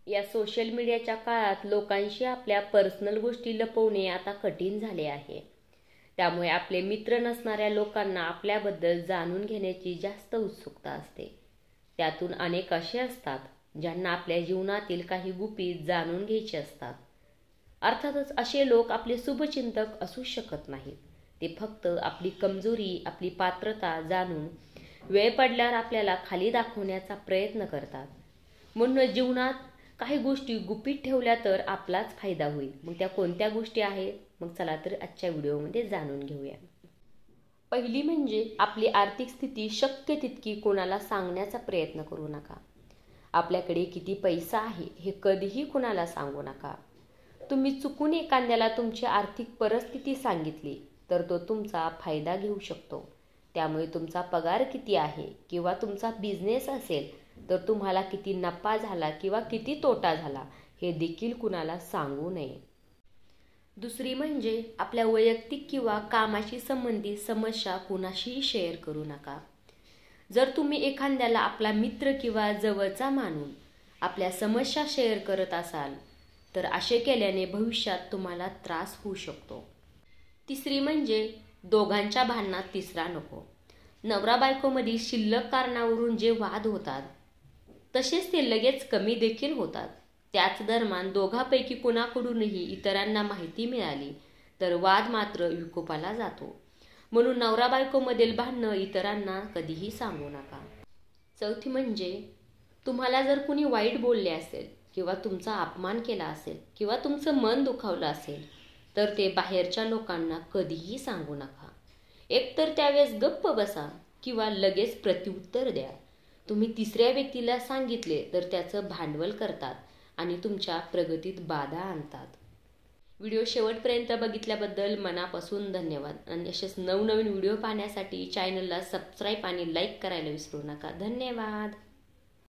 या सोशल मीडियाच्या काळात लोकांशी आपल्या पर्सनल गोष्टी लपवणे आता कठीण झाले आहे. त्यामुळे आपले मित्र नसणाऱ्या लोकांना आपल्याबद्दल जाणून घेण्याची जास्त उत्सुकता असते. त्यातून अनेक असे असतात ज्यांना आपल्या जीवनातील काही गुपी जाणून घ्यायचे असतात. अर्थातच असे लोक आपले शुभचिंतक असू शकत नाहीत. ते फक्त आपली कमजोरी, आपली पात्रता जाणून वेळ पडल्यावर आपल्याला खाली दाखवण्याचा प्रयत्न करतात. म्हणून जीवनात काही गोष्टी गुपित ठेवल्या तर आपलाच फायदा होईल. मग त्या कोणत्या गोष्टी आहेत? मग चला तर आजच्या व्हिडिओमध्ये जाणून घेऊया. पहिली म्हणजे आपली आर्थिक स्थिती शक्य तितकी कोणाला सांगण्याचा प्रयत्न करू नका. आपल्याकडे किती पैसा आहे हे कधीही कुणाला सांगू नका. तुम्ही चुकून एखाद्याला तुमची आर्थिक परिस्थिती सांगितली तर तो तुमचा फायदा घेऊ शकतो. त्यामुळे तुमचा पगार किती आहे किंवा तुमचा बिझनेस असेल तर तुम्हाला किती नफा झाला किंवा किती तोटा झाला हे देखील कुणाला सांगू नये. दुसरी म्हणजे आपल्या वैयक्तिक किंवा कामाशी संबंधित समस्या कुणाशीही शेअर करू नका. जर तुम्ही एखाद्याला आपला मित्र किंवा जवळचा मानून आपल्या समस्या शेअर करत असाल तर असे केल्याने भविष्यात तुम्हाला त्रास होऊ शकतो. तिसरी म्हणजे दोघांच्या भांडणात तिसरा नको. नवरा बायकोमधील शिल्लक कारणावरून जे वाद होतात तसेच ते लगेच कमी देखील होतात. त्याच दरम्यान दोघांपैकी कुणाकडूनही इतरांना माहिती मिळाली तर वाद मात्र विकोपाला जातो. म्हणून नवरा बायकोमधील भांडणं इतरांना कधीही सांगू नका. चौथी म्हणजे तुम्हाला जर कुणी वाईट बोलले असेल किंवा तुमचा अपमान केला असेल किंवा तुमचं मन दुखावलं असेल तर ते बाहेरच्या लोकांना कधीही सांगू नका. एकतर त्यावेळेस गप्प बसा किंवा लगेच प्रत्युत्तर द्या. तुम्ही तिसऱ्या व्यक्तीला सांगितले तर त्याचं भांडवल करतात आणि तुमच्या प्रगतीत बाधा आणतात. व्हिडिओ शेवटपर्यंत बघितल्याबद्दल मनापासून धन्यवाद. आणि असेच नवनवीन व्हिडिओ पाहण्यासाठी चॅनलला सबस्क्राईब आणि लाईक करायला विसरू नका. धन्यवाद.